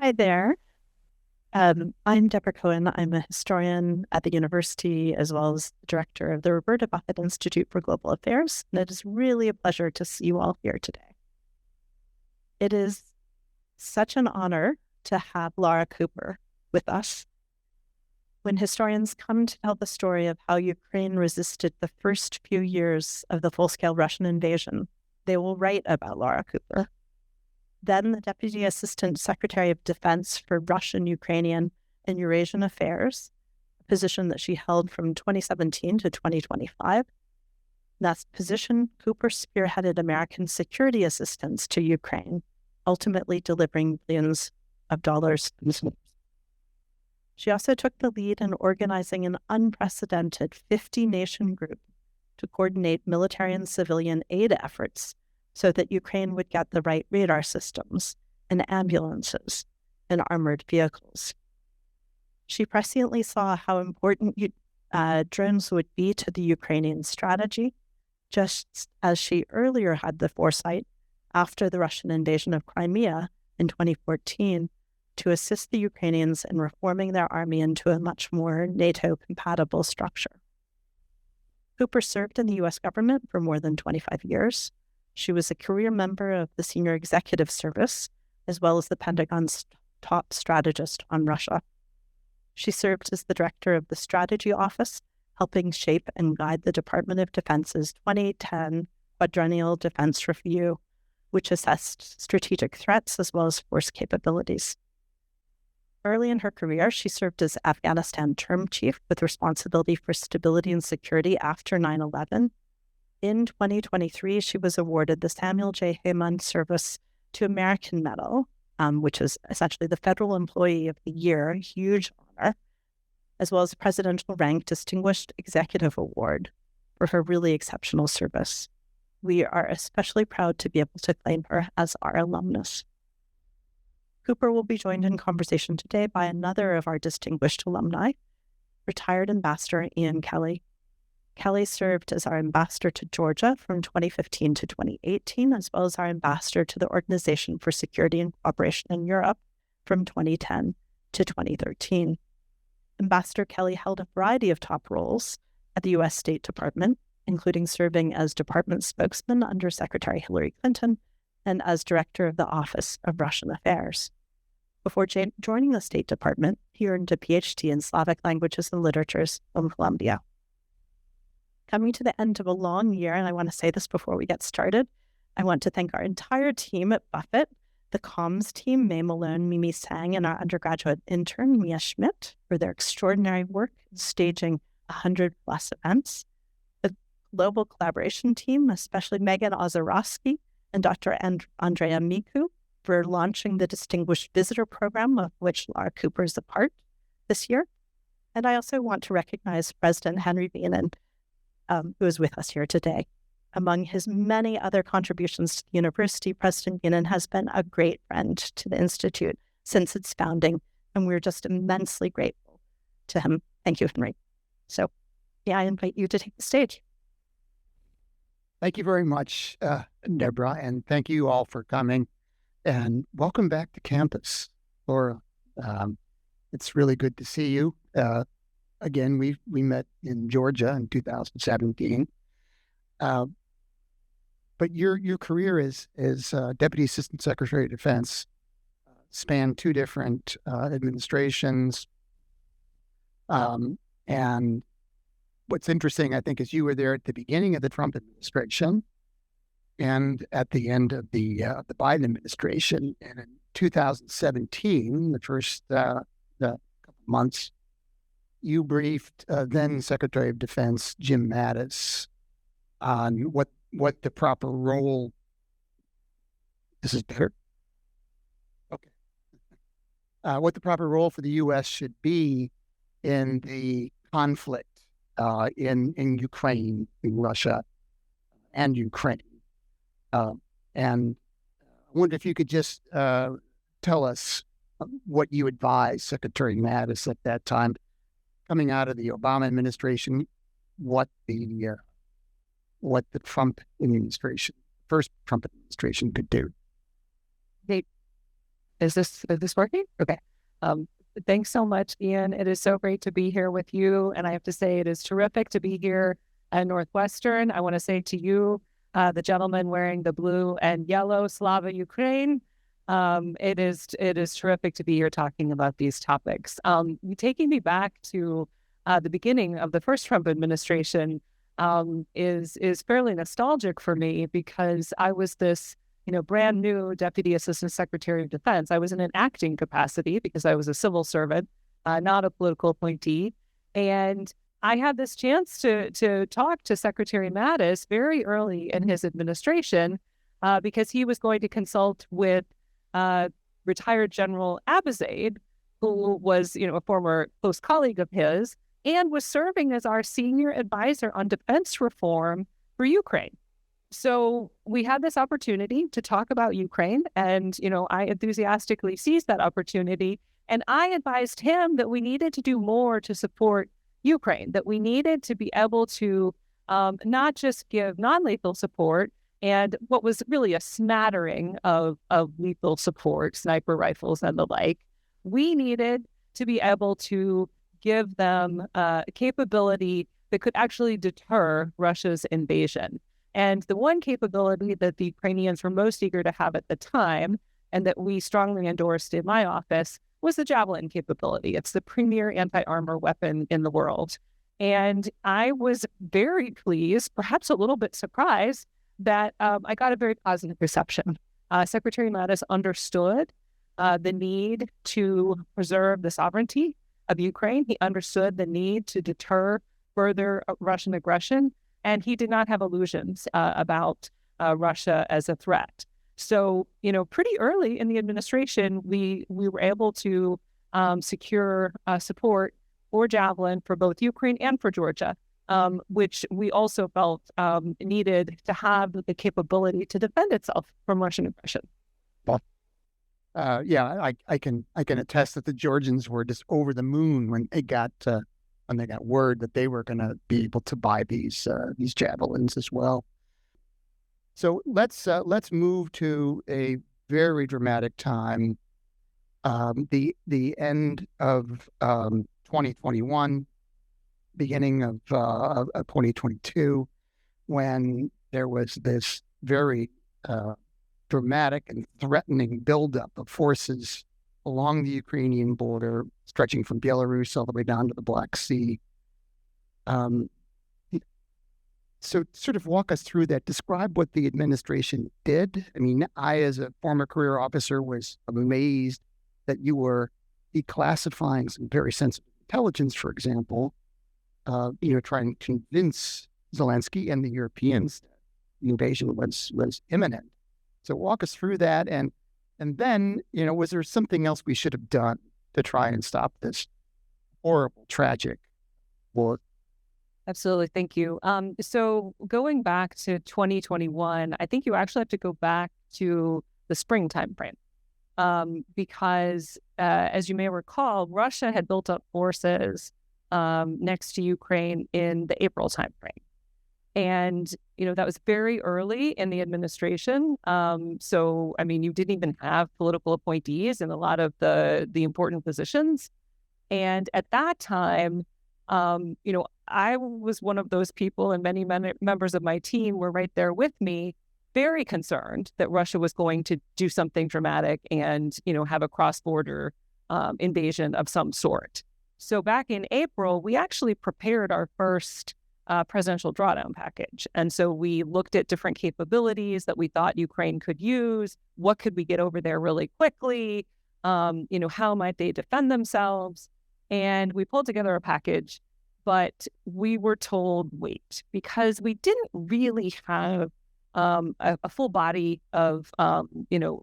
Hi there. I'm Deborah Cohen. I'm a historian at the university, as well as the director of the Roberta Buffett Institute for Global Affairs. And it is really a pleasure to see you all here today. It is such an honor to have Laura Cooper with us. When historians come to tell the story of how Ukraine resisted the first few years of the full-scale Russian invasion, they will write about Laura Cooper. Then the Deputy Assistant Secretary of Defense for Russian, Ukrainian, and Eurasian Affairs, a position that she held from 2017 to 2025. That position, Cooper spearheaded American security assistance to Ukraine, ultimately delivering billions of dollars. She also took the lead in organizing an unprecedented 50-nation group to coordinate military and civilian aid efforts so that Ukraine would get the right radar systems and ambulances and armored vehicles. She presciently saw how important drones would be to the Ukrainian strategy, just as she earlier had the foresight, after the Russian invasion of Crimea in 2014, to assist the Ukrainians in reforming their army into a much more NATO-compatible structure. Cooper served in the U.S. government for more than 25 years. She was a career member of the Senior Executive Service, as well as the Pentagon's top strategist on Russia. She served as the director of the Strategy Office, helping shape and guide the Department of Defense's 2010 Quadrennial Defense Review, which assessed strategic threats as well as force capabilities. Early in her career, she served as Afghanistan term chief with responsibility for stability and security after 9/11. In 2023, she was awarded the Samuel J. Heyman Service to American Medal, which is essentially the Federal Employee of the Year, a huge honor, as well as the Presidential Rank Distinguished Executive Award for her really exceptional service. We are especially proud to be able to claim her as our alumnus. Cooper will be joined in conversation today by another of our distinguished alumni, retired Ambassador Ian Kelly. Kelly served as our ambassador to Georgia from 2015 to 2018, as well as our ambassador to the Organization for Security and Cooperation in Europe from 2010 to 2013. Ambassador Kelly held a variety of top roles at the U.S. State Department, including serving as department spokesman under Secretary Hillary Clinton and as director of the Office of Russian Affairs. Before joining the State Department, he earned a PhD in Slavic languages and literatures from Columbia. Coming to the end of a long year, and I want to say this before we get started, I want to thank our entire team at Buffett, the comms team, May Malone, Mimi Sang, and our undergraduate intern, Mia Schmidt, for their extraordinary work in staging 100-plus events. The global collaboration team, especially Megan Ozorowski and Dr. Andrea Miku, for launching the Distinguished Visitor Program, of which Laura Cooper is a part this year. And I also want to recognize President Henry Beenan, who is with us here today. Among his many other contributions to the university, President Beenan has been a great friend to the Institute since its founding, and we're just immensely grateful to him. Thank you, Henry. So, I invite you to take the stage. Thank you very much, Deborah, and thank you all for coming, and welcome back to campus, Laura. It's really good to see you. Again, we met in Georgia in 2017. But your career as Deputy Assistant Secretary of Defense spanned two different administrations. And what's interesting, I think, is you were there at the beginning of the Trump administration and at the end of the Biden administration. And in 2017, the first the couple months, you briefed then Secretary of Defense Jim Mattis on what the proper role. This is better. Okay. What the proper role for the U.S. should be in the conflict in Ukraine, in Russia, and Ukraine. And I wonder if you could just tell us what you advised Secretary Mattis at that time, coming out of the Obama administration, what the first Trump administration could do. Is this working? Okay. Thanks so much, Ian. It is so great to be here with you. And I have to say, it is terrific to be here at Northwestern. I want to say to you, the gentleman wearing the blue and yellow, Slava Ukraine, it is terrific to be here talking about these topics. Taking me back to the beginning of the first Trump administration is fairly nostalgic for me, because I was this brand new Deputy Assistant Secretary of Defense. I was in an acting capacity because I was a civil servant, not a political appointee. And I had this chance to talk to Secretary Mattis very early in his administration, because he was going to consult with retired General Abizaid, who was a former close colleague of his, and was serving as our senior advisor on defense reform for Ukraine. So we had this opportunity to talk about Ukraine, and, I enthusiastically seized that opportunity. And I advised him that we needed to do more to support Ukraine, that we needed to be able to not just give non-lethal support and what was really a smattering of lethal support, sniper rifles and the like. We needed to be able to give them a capability that could actually deter Russia's invasion. And the one capability that the Ukrainians were most eager to have at the time, and that we strongly endorsed in my office, was the Javelin capability. It's the premier anti-armor weapon in the world. And I was very pleased, perhaps a little bit surprised, that I got a very positive reception. Secretary Mattis understood the need to preserve the sovereignty of Ukraine. He understood the need to deter further Russian aggression. And he did not have illusions about Russia as a threat. So, pretty early in the administration, we were able to secure support for Javelin for both Ukraine and for Georgia, which we also felt needed to have the capability to defend itself from Russian aggression. Well, I can attest that the Georgians were just over the moon when they got word that they were going to be able to buy these javelins as well. So let's move to a very dramatic time, the end of 2021, beginning of 2022, when there was this very dramatic and threatening buildup of forces along the Ukrainian border, stretching from Belarus all the way down to the Black Sea. So sort of walk us through that. Describe what the administration did. I mean, I, as a former career officer, was amazed that you were declassifying some very sensitive intelligence, for example, trying to convince Zelensky and the Europeans that the invasion was imminent. So walk us through that. And then, was there something else we should have done to try and stop this horrible, tragic war? Absolutely. Thank you. So going back to 2021, I think you actually have to go back to the spring timeframe, because as you may recall, Russia had built up forces next to Ukraine in the April timeframe. And, that was very early in the administration. So, I mean, you didn't even have political appointees in a lot of the important positions. And at that time, I was one of those people, and many members of my team were right there with me, very concerned that Russia was going to do something dramatic and, have a cross-border invasion of some sort. So back in April, we actually prepared our first presidential drawdown package. And so we looked at different capabilities that we thought Ukraine could use. What could we get over there really quickly? How might they defend themselves? And we pulled together a package, but we were told, wait, because we didn't really have a full body of,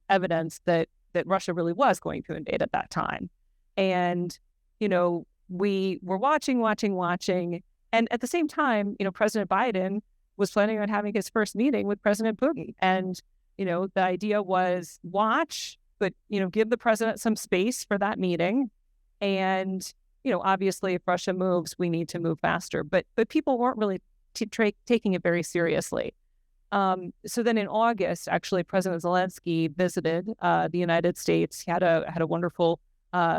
evidence that Russia really was going to invade at that time. And, we were watching. And at the same time, President Biden was planning on having his first meeting with President Putin. And, the idea was watch, but, give the president some space for that meeting. And, obviously, if Russia moves, we need to move faster. But people weren't really taking it very seriously. So then in August, actually, President Zelensky visited the United States. He had a wonderful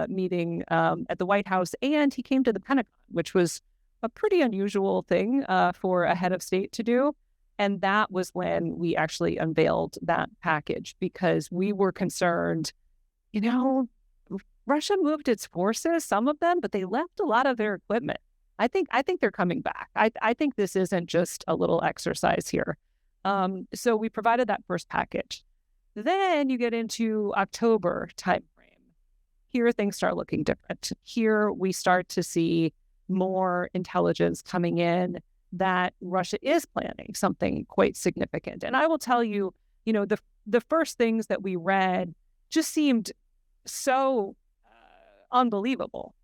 meeting at the White House, and he came to the Pentagon, which was a pretty unusual thing for a head of state to do. And that was when we actually unveiled that package, because we were concerned, Russia moved its forces, some of them, but they left a lot of their equipment. I think they're coming back. I think this isn't just a little exercise here. So we provided that first package. Then you get into October timeframe. Here things start looking different. Here we start to see more intelligence coming in that Russia is planning something quite significant. And I will tell you, the first things that we read just seemed so unbelievable.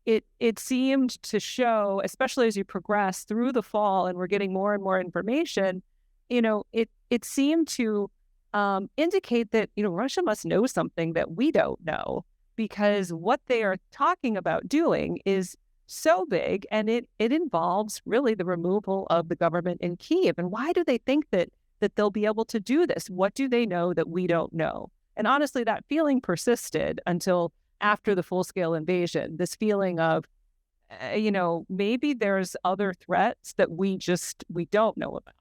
It seemed to show, especially as you progress through the fall and we're getting more and more information, it seemed to indicate that, Russia must know something that we don't know, because what they are talking about doing is so big, and it involves really the removal of the government in Kyiv. And why do they think that they'll be able to do this? What do they know that we don't know? And honestly, that feeling persisted until after the full-scale invasion, this feeling of, maybe there's other threats that we don't know about.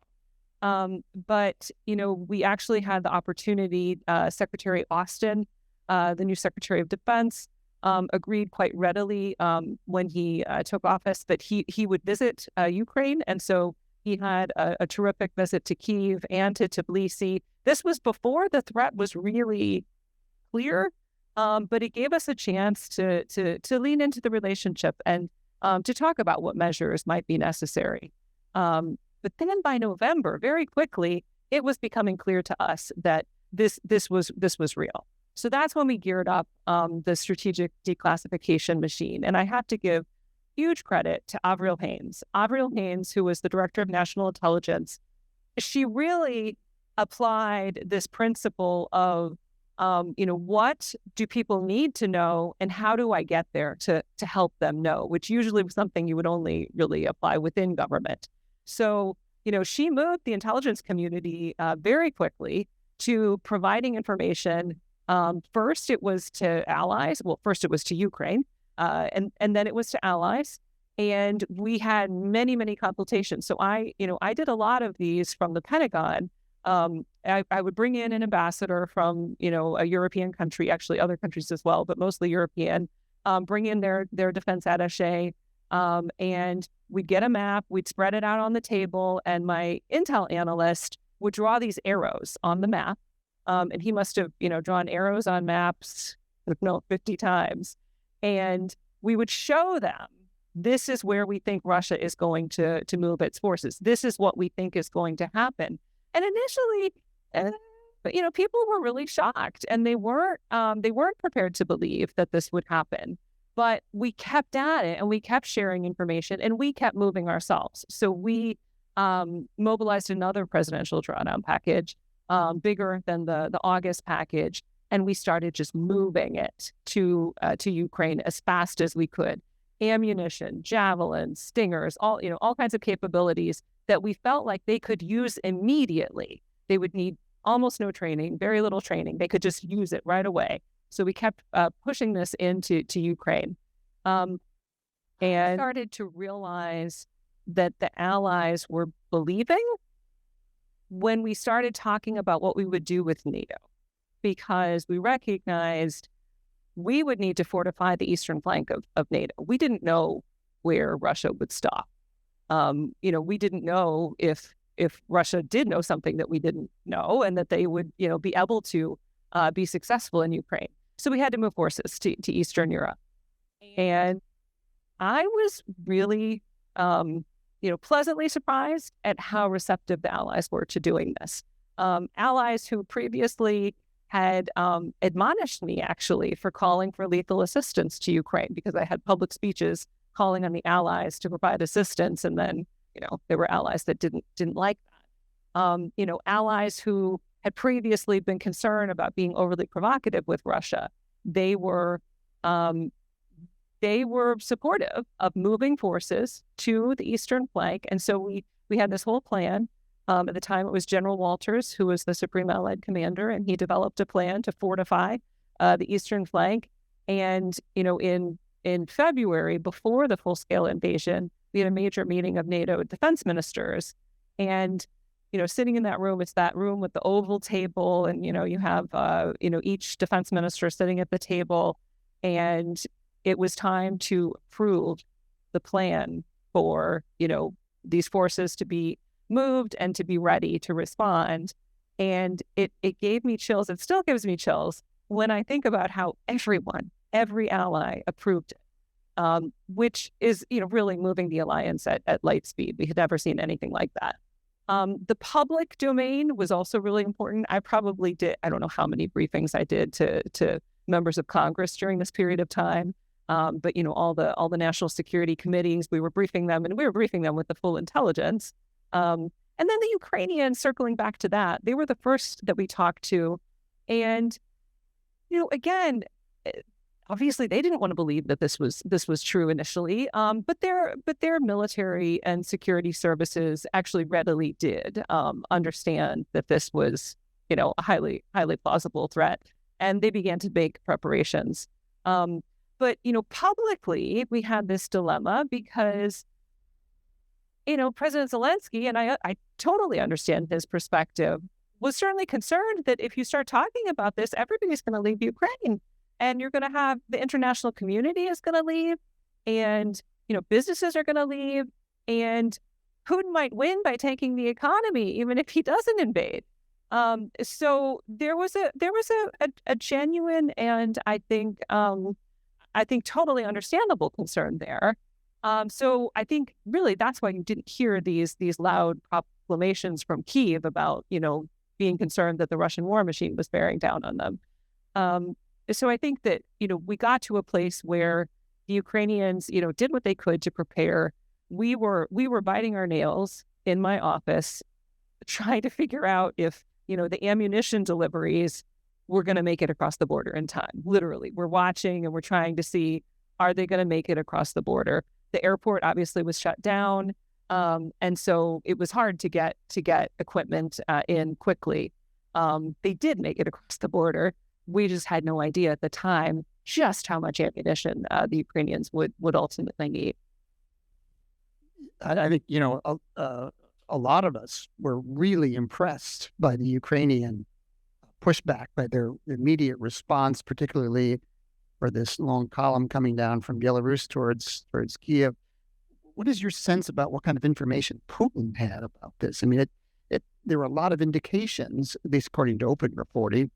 But we actually had the opportunity, Secretary Austin, the new Secretary of Defense, agreed quite readily when he took office that he would visit Ukraine. And so he had a terrific visit to Kyiv and to Tbilisi. This was before the threat was really clear, but it gave us a chance to lean into the relationship and to talk about what measures might be necessary. But then by November, very quickly, it was becoming clear to us that this was real. So that's when we geared up the strategic declassification machine. And I have to give huge credit to Avril Haines. Avril Haines, who was the Director of National Intelligence, she really applied this principle of, what do people need to know and how do I get there to help them know, which usually was something you would only really apply within government. So, she moved the intelligence community very quickly to providing information. First, it was to allies. Well, first it was to Ukraine, and then it was to allies. And we had many, many consultations. So I did a lot of these from the Pentagon. I would bring in an ambassador from, a European country, actually other countries as well, but mostly European, bring in their defense attaché, and we'd get a map, we'd spread it out on the table, and my intel analyst would draw these arrows on the map. And he must have, drawn arrows on maps, 50 times. And we would show them, this is where we think Russia is going to move its forces. This is what we think is going to happen. And initially, people were really shocked, and they weren't prepared to believe that this would happen. But we kept at it, and we kept sharing information, and we kept moving ourselves. So we mobilized another presidential drawdown package, bigger than the August package, and we started just moving it to Ukraine as fast as we could. Ammunition, javelins, stingers, all kinds of capabilities that we felt like they could use immediately. They would need almost no training, very little training. They could just use it right away. So we kept pushing this into Ukraine, and started to realize that the allies were believing when we started talking about what we would do with NATO, because we recognized we would need to fortify the eastern flank of NATO. We didn't know where Russia would stop. We didn't know if Russia did know something that we didn't know, and that they would, be able to be successful in Ukraine. So we had to move forces to Eastern Europe. And I was really, pleasantly surprised at how receptive the allies were to doing this. Allies who previously had admonished me, actually, for calling for lethal assistance to Ukraine, because I had public speeches calling on the allies to provide assistance, and then, there were allies that didn't like that. Allies who had previously been concerned about being overly provocative with Russia, they were supportive of moving forces to the eastern flank. And so we had this whole plan. At the time, it was General Walters, who was the Supreme Allied Commander, and he developed a plan to fortify the eastern flank. And, in February, before the full-scale invasion, we had a major meeting of NATO defense ministers. And, sitting in that room, it's that room with the oval table, and, you have, each defense minister sitting at the table. And it was time to approve the plan for, these forces to be moved and to be ready to respond. And it gave me chills. It still gives me chills when I think about how every ally approved it, which is, really moving the alliance at light speed. We had never seen anything like that. The public domain was also really important. I probably did, I don't know how many briefings I did to members of Congress during this period of time. But, all the national security committees, we were briefing them with the full intelligence. And then the Ukrainians, circling back to that, they were the first that we talked to. And, again, obviously they didn't want to believe that this was true initially. But their military and security services actually readily did understand that this was, a highly plausible threat. And they began to make preparations. But, publicly, we had this dilemma because, President Zelensky, and I totally understand his perspective, was certainly concerned that if you start talking about this, everybody's going to leave Ukraine. And you're going to have the international community is going to leave. And, businesses are going to leave. And Putin might win by tanking the economy, even if he doesn't invade. So there was a genuine and I think totally understandable concern there. So I think really that's why you didn't hear these loud proclamations from Kyiv about, being concerned that the Russian war machine was bearing down on them. So I think that, we got to a place where the Ukrainians, did what they could to prepare. We were biting our nails in my office, trying to figure out if, the ammunition deliveries were going to make it across the border in time. Literally, we're watching and we're trying to see, are they going to make it across the border? The airport obviously was shut down. And so it was hard to get equipment in quickly. They did make it across the border. We just had no idea at the time just how much ammunition the Ukrainians would ultimately need. I think, a lot of us were really impressed by the Ukrainian pushback, by their immediate response, particularly for this long column coming down from Belarus towards Kyiv. What is your sense about what kind of information Putin had about this? I mean, there were a lot of indications, at least according to open reporting,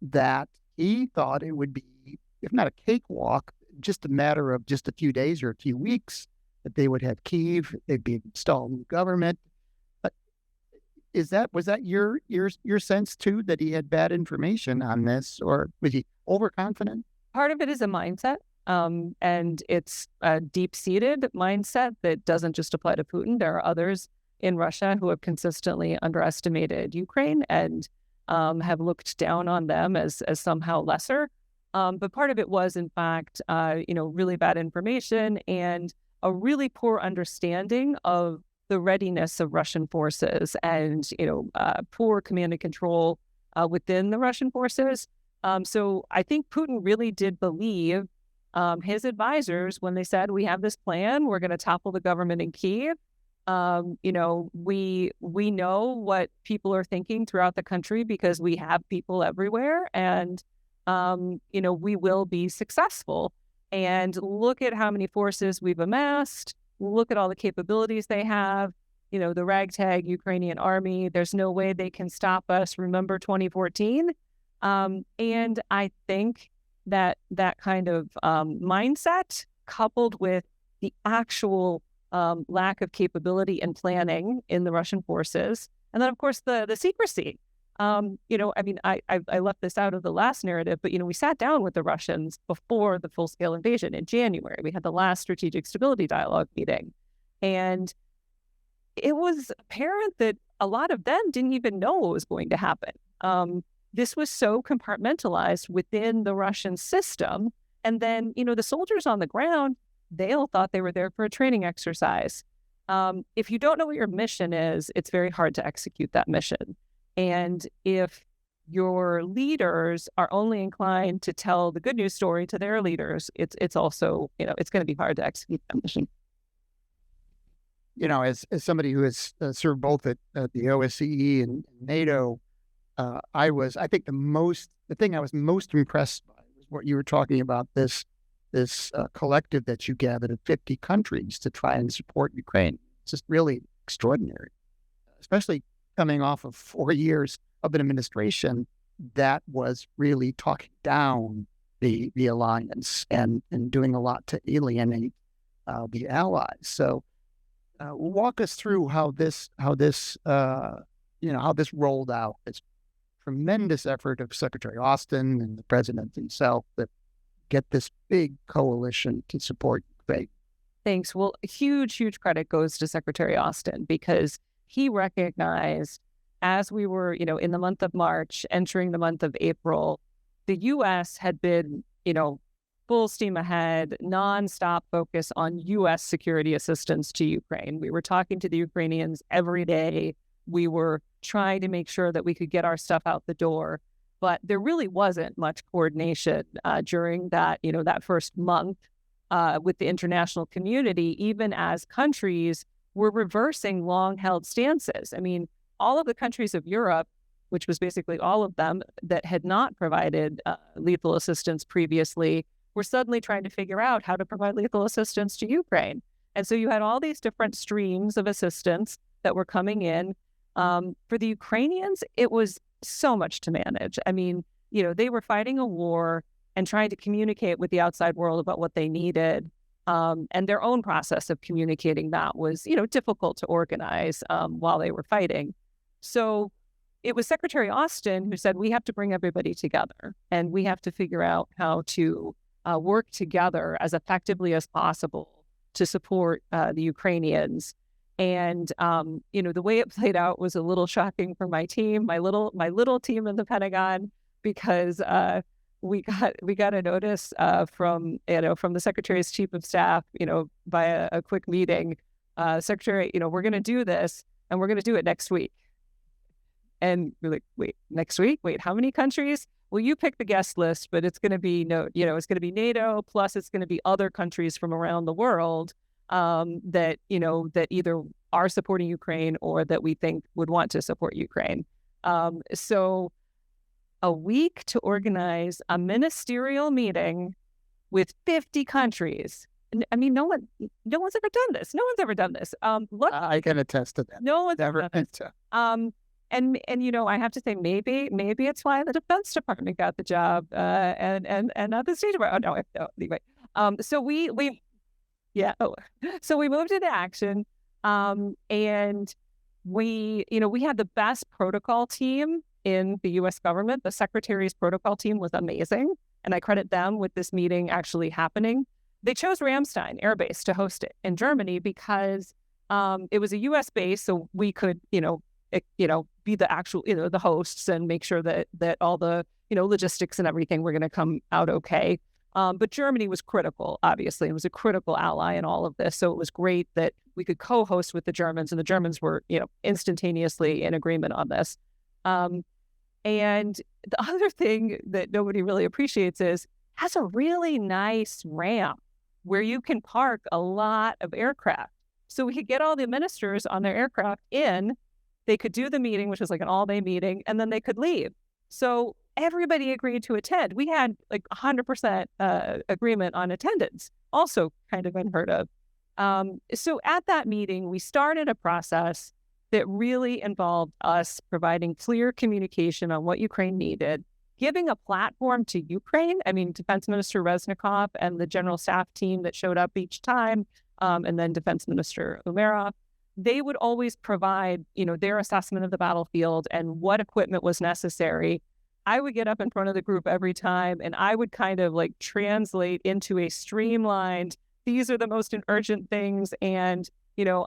that he thought it would be, if not a cakewalk, just a matter of just a few days or a few weeks that they would have Kyiv, they'd be installed new government. But was that your sense too, that he had bad information on this, or was he overconfident? Part of it is a mindset, and it's a deep-seated mindset that doesn't just apply to Putin. There are others in Russia who have consistently underestimated Ukraine and have looked down on them as somehow lesser. But part of it was, in fact, really bad information and a really poor understanding of the readiness of Russian forces and, poor command and control within the Russian forces. So I think Putin really did believe his advisors when they said, we have this plan, we're going to topple the government in Kyiv. We know what people are thinking throughout the country because we have people everywhere, and, we will be successful. And look at how many forces we've amassed. Look at all the capabilities they have. The ragtag Ukrainian army, there's no way they can stop us. Remember 2014? And I think that kind of mindset, coupled with the actual lack of capability and planning in the Russian forces, and then of course the secrecy. I left this out of the last narrative, but we sat down with the Russians before the full-scale invasion in January. We had the last strategic stability dialogue meeting, and it was apparent that a lot of them didn't even know what was going to happen. This was so compartmentalized within the Russian system. And then, the soldiers on the ground, they all thought they were there for a training exercise. if you don't know what your mission is, it's very hard to execute that mission. And if your leaders are only inclined to tell the good news story to their leaders, it's also, it's going to be hard to execute that mission. As somebody who has served both at the OSCE and NATO, I think the thing I was most impressed by was what you were talking about, this collective that you gathered of 50 countries to try and support Ukraine. It's just really extraordinary, especially coming off of 4 years of an administration that was really talking down the alliance and doing a lot to alienate the allies. So walk us through how this rolled out. It's tremendous effort of Secretary Austin and the president himself that get this big coalition to support Ukraine. Thanks. Well, huge credit goes to Secretary Austin, because he recognized, as we were, in the month of March, entering the month of April, the U.S. had been, full steam ahead, nonstop focus on U.S. security assistance to Ukraine. We were talking to the Ukrainians every day. We were trying to make sure that we could get our stuff out the door. But there really wasn't much coordination during that, that first month with the international community, even as countries were reversing long-held stances. I mean, all of the countries of Europe, which was basically all of them that had not provided lethal assistance previously, were suddenly trying to figure out how to provide lethal assistance to Ukraine. And so you had all these different streams of assistance that were coming in. For the Ukrainians, it was so much to manage. I mean, they were fighting a war and trying to communicate with the outside world about what they needed. And their own process of communicating that was, difficult to organize while they were fighting. So it was Secretary Austin who said, we have to bring everybody together and we have to figure out how to work together as effectively as possible to support the Ukrainians. And, the way it played out was a little shocking for my team, my little team in the Pentagon, because we got a notice from the Secretary's Chief of Staff, by a quick meeting, Secretary, we're going to do this and we're going to do it next week. And we're like, wait, next week? Wait, how many countries? Well, you pick the guest list, but it's going to be it's going to be NATO, plus it's going to be other countries from around the world that either are supporting Ukraine or that we think would want to support Ukraine. So a week to organize a ministerial meeting with 50 countries. I mean, no one's ever done this. No one's ever done this. Look, I can attest to that. No one's ever done this. And I have to say, maybe it's why the Defense Department got the job, and not the State Department. Oh, no, anyway. So we moved into action, and we had the best protocol team in the U.S. government. The Secretary's protocol team was amazing, and I credit them with this meeting actually happening. They chose Ramstein Air Base to host it in Germany because it was a U.S. base, so we could, be the actual, the hosts and make sure that all the, logistics and everything were going to come out okay. But Germany was critical, obviously. It was a critical ally in all of this. So it was great that we could co-host with the Germans, and the Germans were, instantaneously in agreement on this. And the other thing that nobody really appreciates is has a really nice ramp where you can park a lot of aircraft. So we could get all the ministers on their aircraft in. They could do the meeting, which is like an all-day meeting, and then they could leave. So everybody agreed to attend. We had like 100% agreement on attendance, also kind of unheard of. So at that meeting, we started a process that really involved us providing clear communication on what Ukraine needed, giving a platform to Ukraine. I mean, Defense Minister Reznikov and the General Staff team that showed up each time, and then Defense Minister Umerov, they would always provide, their assessment of the battlefield and what equipment was necessary. I would get up in front of the group every time, and I would kind of like translate into a streamlined, these are the most urgent things. And,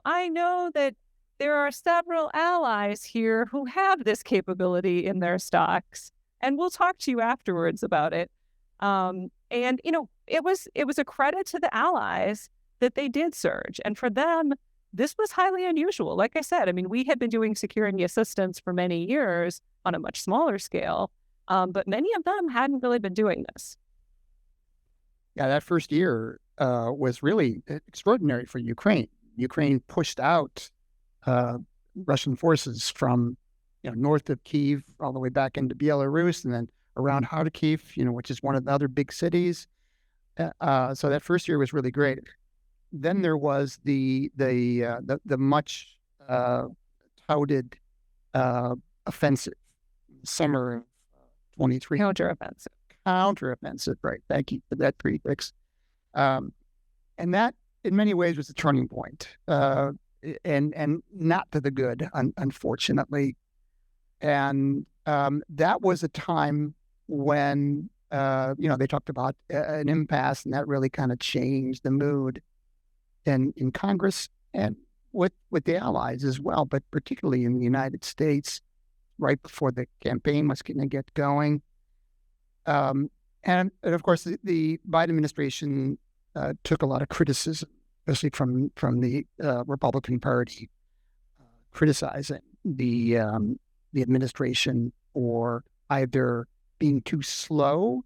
I know that there are several allies here who have this capability in their stocks, and we'll talk to you afterwards about it. And, it was a credit to the allies that they did surge. And for them, this was highly unusual. Like I said, I mean, we had been doing security assistance for many years on a much smaller scale, but many of them hadn't really been doing this. Yeah, that first year was really extraordinary for Ukraine. Ukraine pushed out Russian forces from north of Kyiv all the way back into Belarus, and then around Kharkiv, which is one of the other big cities. So that first year was really great. Then there was the much touted offensive, summer of 23. Counteroffensive, right? Thank you for that prefix. And that, in many ways, was a turning point, and not to the good, unfortunately. And that was a time when they talked about an impasse, and that really kind of changed the mood in Congress and with the allies as well, but particularly in the United States, right before the campaign was going to get going. And of course, the Biden administration took a lot of criticism, especially from the Republican Party, criticizing the administration for either being too slow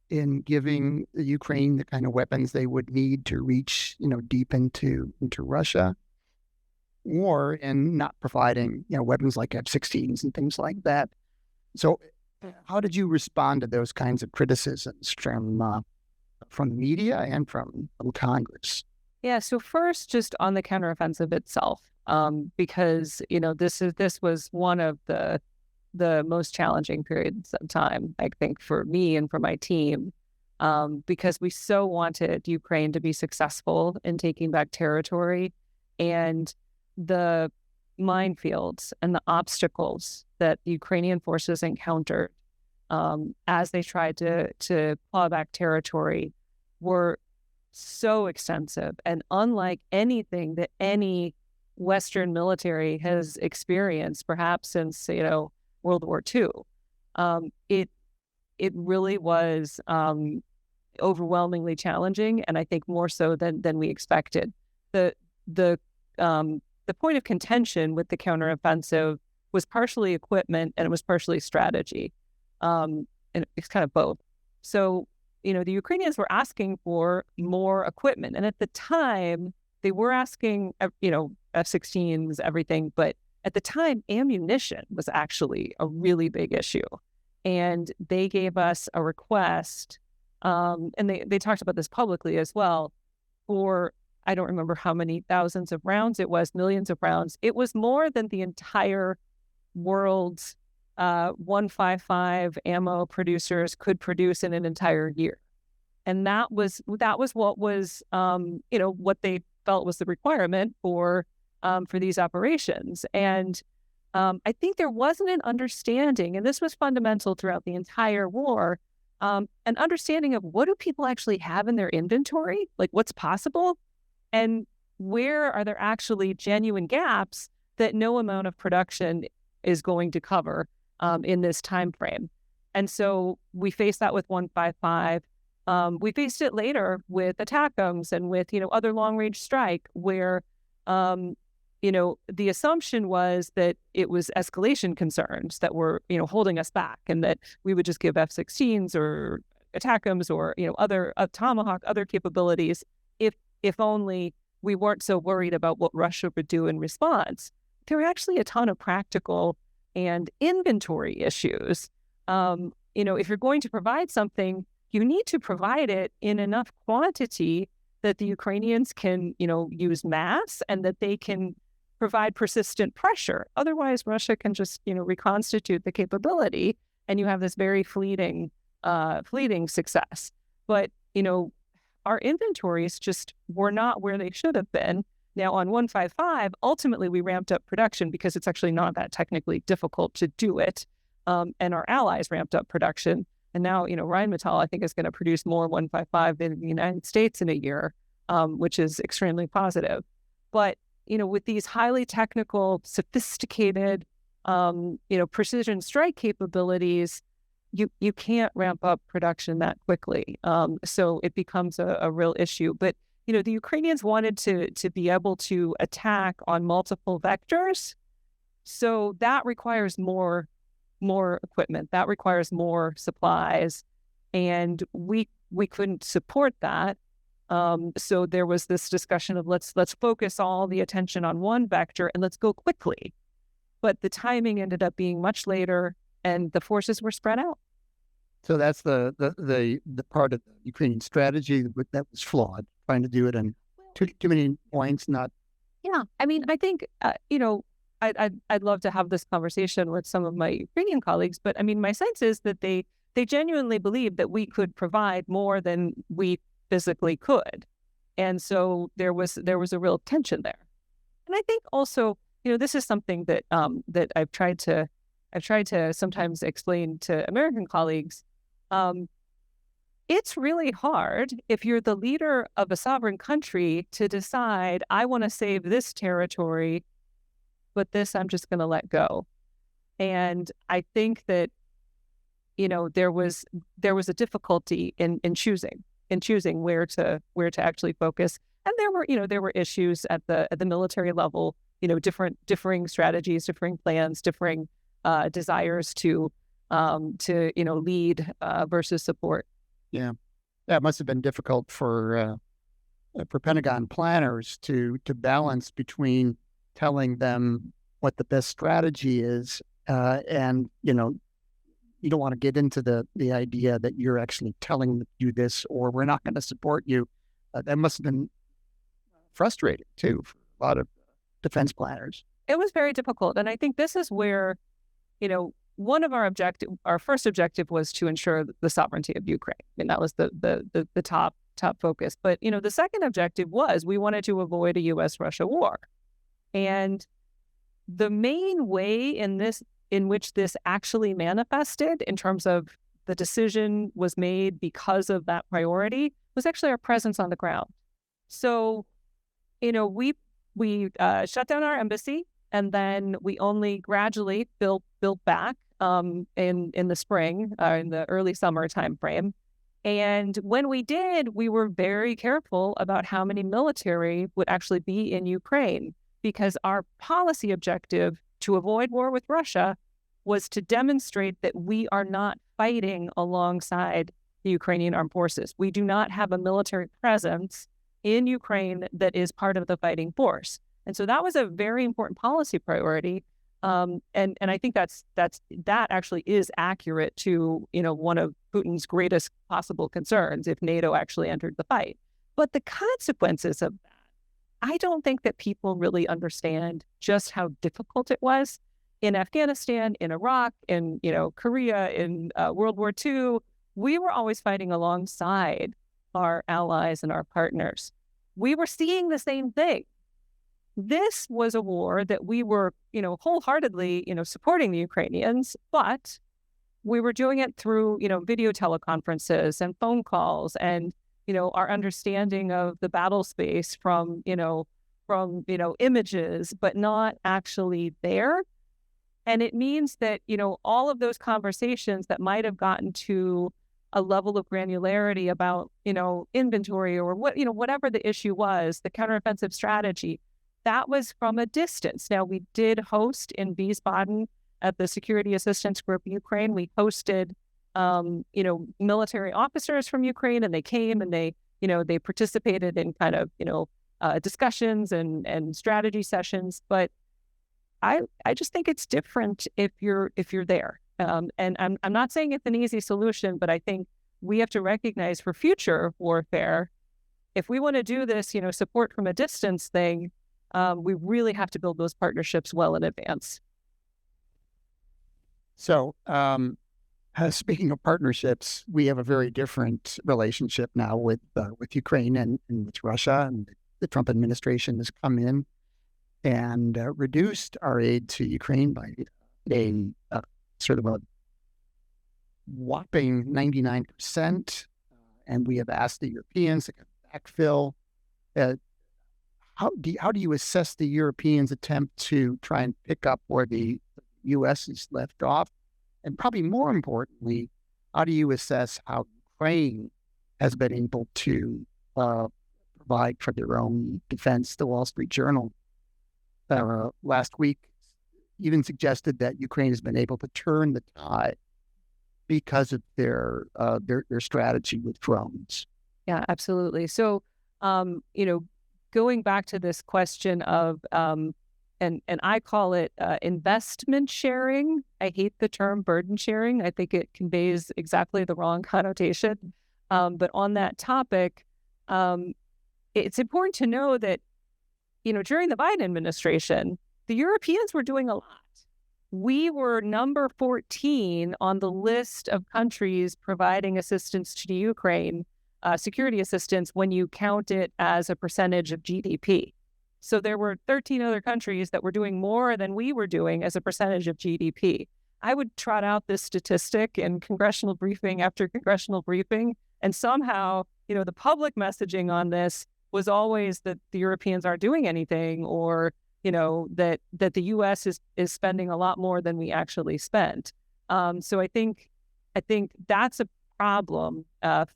in giving the Ukraine the kind of weapons they would need to reach, deep into Russia, or in not providing, weapons like F-16s and things like that. So, how did you respond to those kinds of criticisms from the media and from Congress? Yeah. So first, just on the counteroffensive itself, because this was one of the most challenging periods of time, I think, for me and for my team, because we so wanted Ukraine to be successful in taking back territory, and the minefields and the obstacles that the Ukrainian forces encountered as they tried to claw back territory were so extensive and unlike anything that any Western military has experienced, perhaps since World War II. It really was overwhelmingly challenging, and I think more so than we expected. The point of contention with the counteroffensive was partially equipment and it was partially strategy, and it's kind of both. So the Ukrainians were asking for more equipment, and at the time they were asking F-16s, everything, but at the time, ammunition was actually a really big issue. And they gave us a request, and they talked about this publicly as well, for, I don't remember how many thousands of rounds it was, millions of rounds. It was more than the entire world's 155 ammo producers could produce in an entire year. And that was what was, what they felt was the requirement for these operations. And I think there wasn't an understanding, and this was fundamental throughout the entire war, an understanding of what do people actually have in their inventory, like what's possible, and where are there actually genuine gaps that no amount of production is going to cover in this time frame. And so we faced that with 155. We faced it later with ATACMS and with other long-range strike, where the assumption was that it was escalation concerns that were, holding us back, and that we would just give F-16s or ATACMS or, other Tomahawk, other capabilities, if only we weren't so worried about what Russia would do in response. There were actually a ton of practical and inventory issues. If you're going to provide something, you need to provide it in enough quantity that the Ukrainians can, use mass, and that they can provide persistent pressure. Otherwise, Russia can just, reconstitute the capability, and you have this very fleeting success. But, our inventories just were not where they should have been. Now, on 155, ultimately, we ramped up production because it's actually not that technically difficult to do it. And our allies ramped up production. And now, Rheinmetall, I think, is going to produce more 155 than the United States in a year, which is extremely positive. But, with these highly technical, sophisticated, precision strike capabilities, you can't ramp up production that quickly. So it becomes a real issue. But, the Ukrainians wanted to be able to attack on multiple vectors. So that requires more equipment. That requires more supplies, and we couldn't support that. So there was this discussion of let's focus all the attention on one vector and let's go quickly. But the timing ended up being much later, and the forces were spread out. So that's the part of the Ukrainian strategy that was flawed, trying to do it in too many points, not. Yeah, I mean, I think I'd love to have this conversation with some of my Ukrainian colleagues, but I mean, my sense is that they genuinely believe that we could provide more than we physically could, and so there was a real tension there. And I think also, this is something that that I've tried to sometimes explain to American colleagues. It's really hard if you're the leader of a sovereign country to decide, I want to save this territory, but this I'm just going to let go. And I think that, there was a difficulty in choosing where to actually focus. And there were issues at the military level, differing strategies, differing plans, differing desires to lead versus support. Yeah, that must have been difficult for Pentagon planners to balance between telling them what the best strategy is, and you don't want to get into the idea that you're actually telling them to do this, or we're not going to support you. That must have been frustrating too for a lot of defense planners. It was very difficult, and I think this is where, one of our first objective was to ensure the sovereignty of Ukraine. I mean, that was the top focus. But, the second objective was we wanted to avoid a U.S.-Russia war. And the main way in which this actually manifested in terms of the decision was made because of that priority was actually our presence on the ground. So, we shut down our embassy, and then we only gradually built back in the spring, in the early summer timeframe. And when we did, we were very careful about how many military would actually be in Ukraine, because our policy objective to avoid war with Russia was to demonstrate that we are not fighting alongside the Ukrainian armed forces. We do not have a military presence in Ukraine that is part of the fighting force. And so that was a very important policy priority. And I think that actually is accurate to, one of Putin's greatest possible concerns if NATO actually entered the fight. But the consequences of that, I don't think that people really understand just how difficult it was in Afghanistan, in Iraq, in, Korea, in World War II. We were always fighting alongside our allies and our partners. We were seeing the same thing. This was a war that we were, wholeheartedly, supporting the Ukrainians, but we were doing it through, video teleconferences and phone calls, and, our understanding of the battle space from images, but not actually there. And it means that, all of those conversations that might have gotten to a level of granularity about, inventory or whatever the issue was, the counteroffensive strategy, that was from a distance. Now, we did host in Wiesbaden at the Security Assistance Group Ukraine. We hosted, military officers from Ukraine, and they came and they participated in kind of, discussions and strategy sessions. But I just think it's different if you're there. And I'm not saying it's an easy solution, but I think we have to recognize for future warfare, if we want to do this, support from a distance thing, we really have to build those partnerships well in advance. So, speaking of partnerships, we have a very different relationship now with Ukraine and with Russia. And the Trump administration has come in and reduced our aid to Ukraine by a sort of a whopping 99%. And we have asked the Europeans to backfill. How do you assess the Europeans' attempt to try and pick up where the U.S. is left off? And probably more importantly, how do you assess how Ukraine has been able to provide for their own defense. The Wall Street Journal last week even suggested that Ukraine has been able to turn the tide because of their strategy with drones. Yeah, absolutely. So, going back to this question of, and I call it investment sharing. I hate the term burden sharing. I think it conveys exactly the wrong connotation. But on that topic, it's important to know that, during the Biden administration, the Europeans were doing a lot. We were number 14 on the list of countries providing assistance to Ukraine, security assistance, when you count it as a percentage of GDP. So there were 13 other countries that were doing more than we were doing as a percentage of GDP. I would trot out this statistic in congressional briefing after congressional briefing, and somehow, the public messaging on this was always that the Europeans aren't doing anything, or that the U.S. is spending a lot more than we actually spent. So I think that's a problem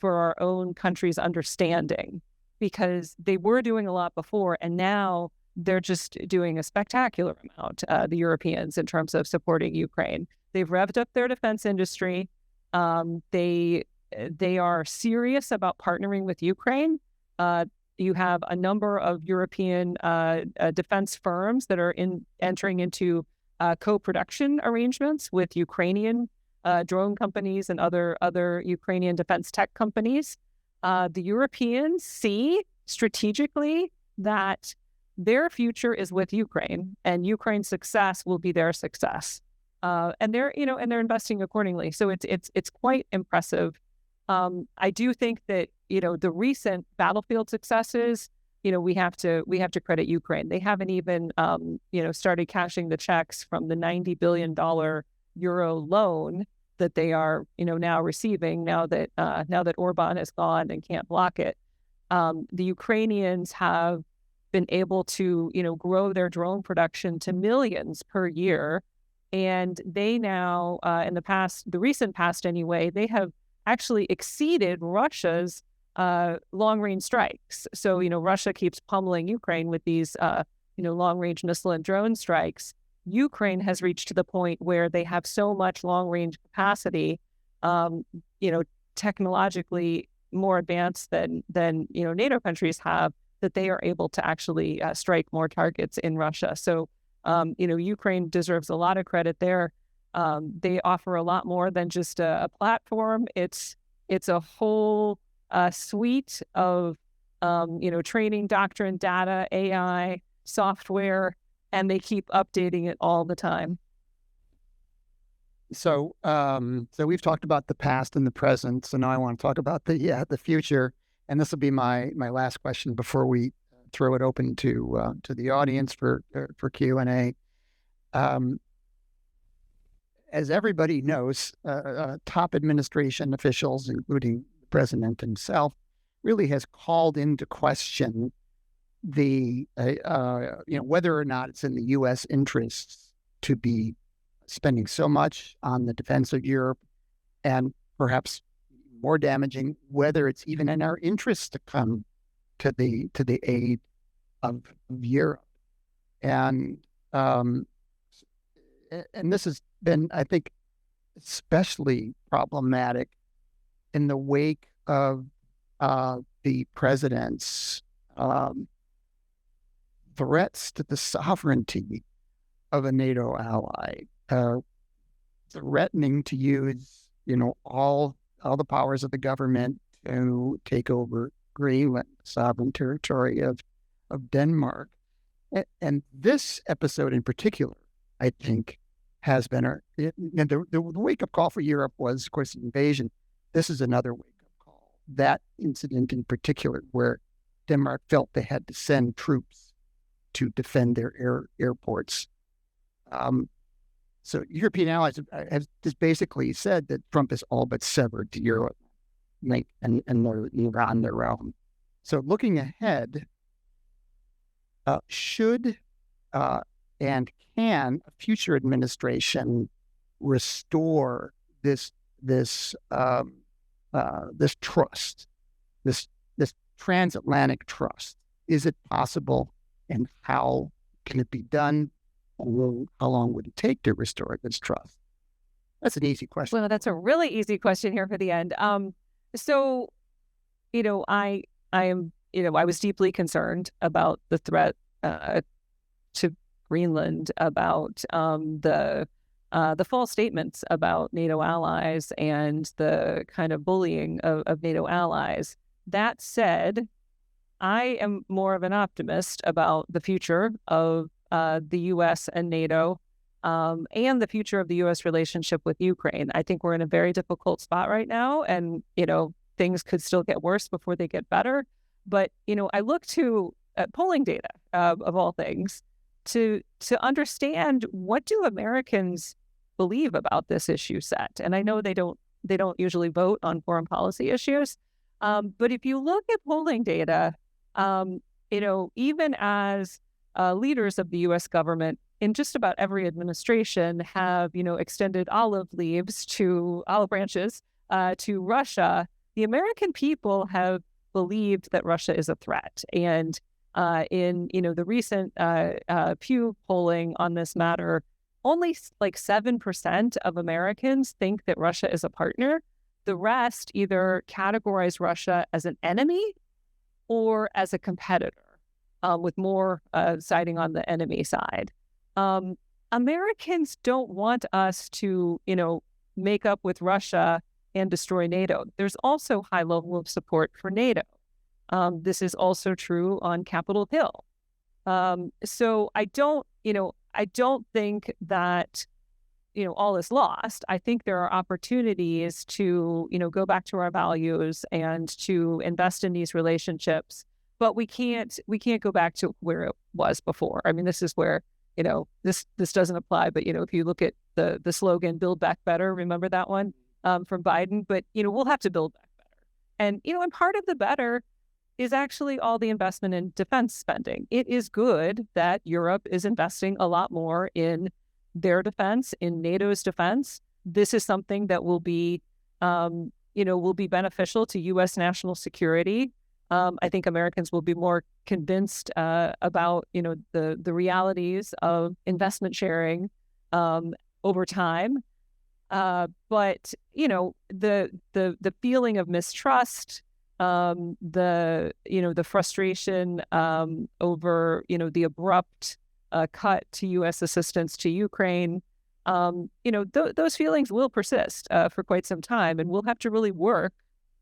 for our own country's understanding, because they were doing a lot before, and now they're just doing a spectacular amount, the Europeans, in terms of supporting Ukraine. They've revved up their defense industry. They are serious about partnering with Ukraine. You have a number of European defense firms that are entering into co-production arrangements with Ukrainian drone companies and other Ukrainian defense tech companies. The Europeans see strategically that their future is with Ukraine, and Ukraine's success will be their success. And they're investing accordingly. So it's quite impressive. I do think that the recent battlefield successes, we have to credit Ukraine. They haven't even started cashing the checks from the $90 billion euro loan that they are now receiving, now that Orban is gone and can't block it. The Ukrainians have been able to grow their drone production to millions per year, and they now in the recent past anyway, they have actually exceeded Russia's long-range strikes. So Russia keeps pummeling Ukraine with these long-range missile and drone strikes. Ukraine has reached to the point where they have so much long-range capacity, technologically more advanced than NATO countries have, that they are able to actually strike more targets in Russia. So Ukraine deserves a lot of credit there. They offer a lot more than just a platform. It's a whole suite of training, doctrine, data, AI, software, and they keep updating it all the time. So we've talked about the past and the present. So now I want to talk about the future. And this will be my last question before we throw it open to the audience for Q&A. As everybody knows, top administration officials, including the president himself, really has called into question the whether or not it's in the U.S. interests to be spending so much on the defense of Europe, and perhaps more damaging, whether it's even in our interests to come to the aid of Europe. And this has been, I think, especially problematic in the wake of the president's threats to the sovereignty of a NATO ally, threatening to use, all the powers of the government to take over Greenland, sovereign territory of Denmark. And this episode in particular, I think, has been the wake-up call for Europe was, of course, the invasion. This is another wake-up call. That incident in particular, where Denmark felt they had to send troops to defend their airports. So European allies have just basically said that Trump has all but severed Europe, and they're on their own. So looking ahead, should and can a future administration restore this trust, this transatlantic trust? Is it possible, and how can it be done? How long would it take to restore this trust? That's an easy question. Well, that's a really easy question here for the end. So, I am, I was deeply concerned about the threat to Greenland, about the false statements about NATO allies and the kind of bullying of NATO allies. That said, I am more of an optimist about the future of the U.S. and NATO, and the future of the U.S. relationship with Ukraine. I think we're in a very difficult spot right now, and things could still get worse before they get better. But I look to polling data of all things to understand, what do Americans believe about this issue set. And I know they don't usually vote on foreign policy issues, but if you look at polling data, even as leaders of the U.S. government in just about every administration have, extended olive branches to Russia, the American people have believed that Russia is a threat. And in, the recent Pew polling on this matter, only like 7% of Americans think that Russia is a partner. The rest either categorize Russia as an enemy or as a competitor, with more siding on the enemy side. Americans don't want us to, make up with Russia and destroy NATO. There's also high level of support for NATO. This is also true on Capitol Hill. So I don't think that, all is lost. I think there are opportunities to, go back to our values and to invest in these relationships, but we can't go back to where it was before. I mean, this is where, this doesn't apply, but, if you look at the slogan, Build Back Better, remember that one from Biden, but, we'll have to build back better. And, and part of the better is actually all the investment in defense spending. It is good that Europe is investing a lot more in their defense, in NATO's defense. This is something that will be beneficial to U.S. national security. I think Americans will be more convinced about, the realities of investment sharing over time. But the feeling of mistrust, the frustration over, the abrupt cut to U.S. assistance to Ukraine, those feelings will persist for quite some time, and we'll have to really work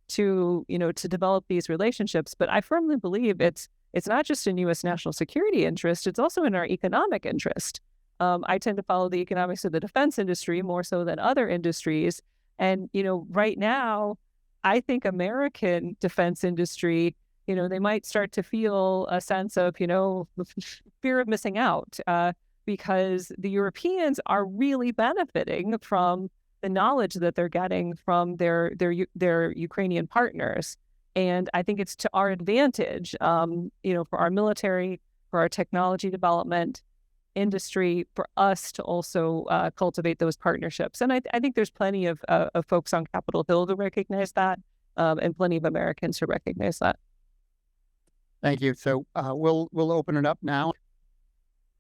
to develop these relationships. But I firmly believe it's not just in U.S. national security interest; it's also in our economic interest. I tend to follow the economics of the defense industry more so than other industries, and right now, I think American defense industry, they might start to feel a sense of, fear of missing out, because the Europeans are really benefiting from the knowledge that they're getting from their Ukrainian partners. And I think it's to our advantage, for our military, for our technology development industry, for us to also cultivate those partnerships. And I think there's plenty of folks on Capitol Hill to recognize that, and plenty of Americans to recognize that. Thank you. So we'll open it up now.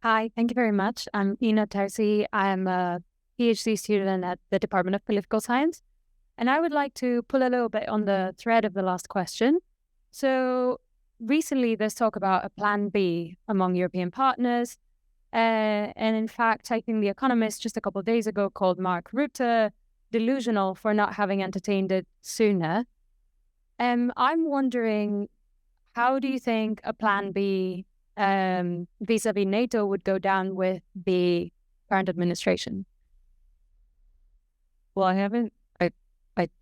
Hi, thank you very much. I'm Ina Tarsi. I'm a PhD student at the Department of Political Science. And I would like to pull a little bit on the thread of the last question. So recently there's talk about a plan B among European partners. And in fact, I think The Economist just a couple of days ago called Mark Rutte delusional for not having entertained it sooner. I'm wondering, how do you think a plan B vis-a-vis NATO would go down with the current administration? Well, I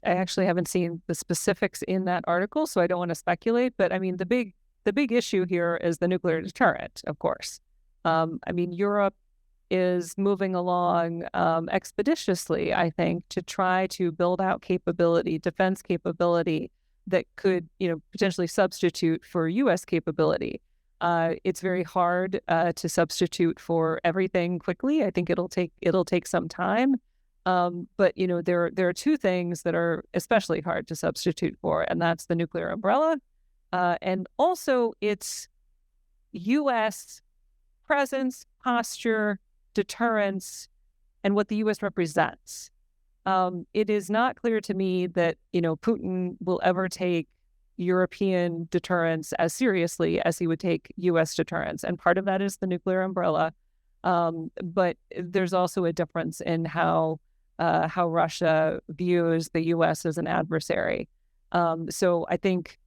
actually haven't seen the specifics in that article, so I don't want to speculate. But I mean, the big issue here is the nuclear deterrent, of course. Europe is moving along expeditiously, I think, to try to build out defense capability that could, potentially substitute for U.S. capability. It's very hard to substitute for everything quickly. I think it'll take some time. But there are two things that are especially hard to substitute for, and that's the nuclear umbrella, and also its U.S. presence, posture, deterrence, and what the U.S. represents. It is not clear to me that, Putin will ever take European deterrence as seriously as he would take U.S. deterrence. And part of that is the nuclear umbrella. But there's also a difference in how Russia views the U.S. as an adversary. So I think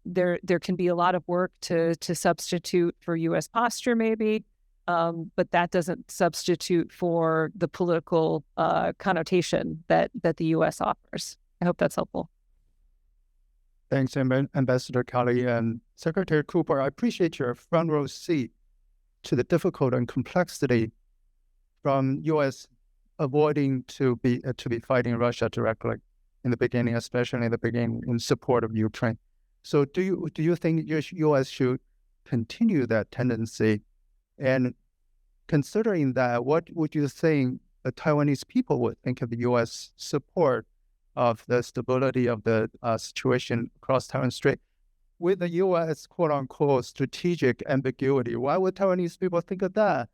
there can be a lot of work to substitute for U.S. posture, maybe, but that doesn't substitute for the political connotation that the U.S. offers. I hope that's helpful. Thanks, Ambassador Kelly and Secretary Cooper. I appreciate your front row seat to the difficult and complexity from U.S. avoiding to be fighting Russia directly in the beginning, especially in the beginning in support of Ukraine. So do you think U.S. should continue that tendency? And considering that, what would you think the Taiwanese people would think of the U.S. support of the stability of the situation across Taiwan Strait with the U.S. quote-unquote strategic ambiguity? Why would Taiwanese people think of that,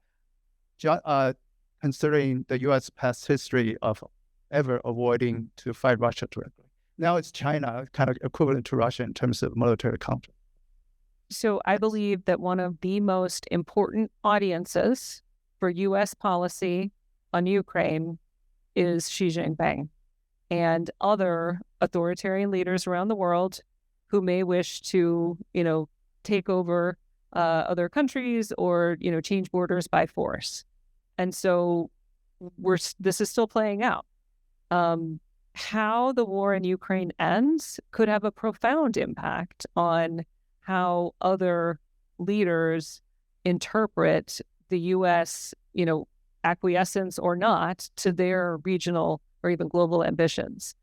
considering the U.S. past history of ever avoiding to fight Russia directly? Now it's China, kind of equivalent to Russia in terms of military conflict. So I believe that one of the most important audiences for U.S. policy on Ukraine is Xi Jinping and other authoritarian leaders around the world who may wish to, take over other countries or, change borders by force. And so this is still playing out. How the war in Ukraine ends could have a profound impact on how other leaders interpret the U.S., acquiescence or not to their regional or even global ambitions.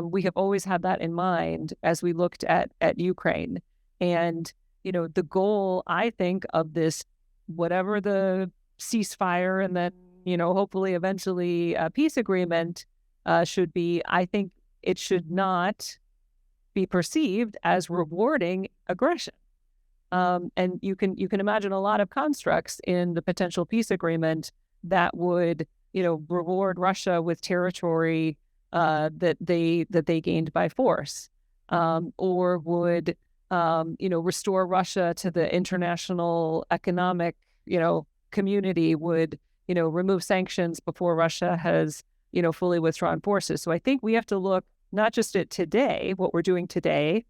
We have always had that in mind as we looked at Ukraine. And, the goal, I think, of this, whatever the ceasefire and then, hopefully eventually a peace agreement should be, I think it should not be perceived as rewarding aggression. And you can imagine a lot of constructs in the potential peace agreement that would, reward Russia with territory that they gained by force, or would, restore Russia to the international economic, community, would, remove sanctions before Russia has, fully withdrawn forces. So I think we have to look not just at today, what we're doing today.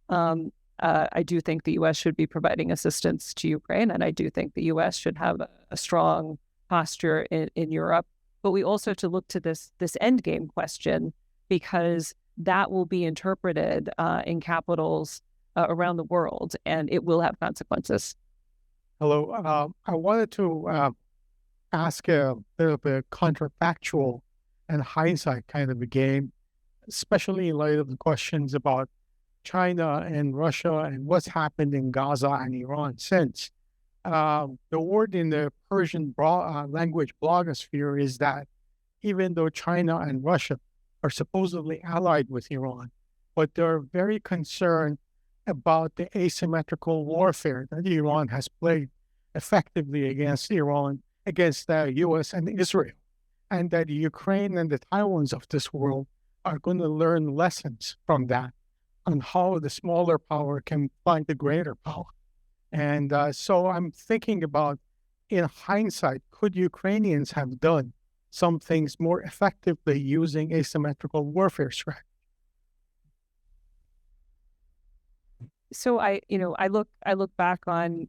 I do think the U.S. should be providing assistance to Ukraine, and I do think the U.S. should have a strong posture in Europe. But we also have to look to this endgame question, because that will be interpreted in capitals around the world, and it will have consequences. Hello. I wanted to ask a little bit counterfactual and hindsight kind of a game, especially in light of the questions about China and Russia and what's happened in Gaza and Iran since. The word in the Persian language blogosphere is that even though China and Russia are supposedly allied with Iran, but they're very concerned about the asymmetrical warfare that Iran has played effectively against the U.S. and Israel, and that Ukraine and the Taiwans of this world are going to learn lessons from that on how the smaller power can find the greater power. And so I'm thinking about, in hindsight, could Ukrainians have done some things more effectively using asymmetrical warfare strategy? So I look back on,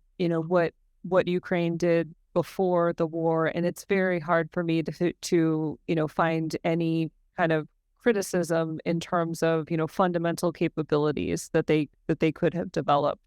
what Ukraine did before the war, and it's very hard for me to find any kind of criticism in terms of, fundamental capabilities that they could have developed.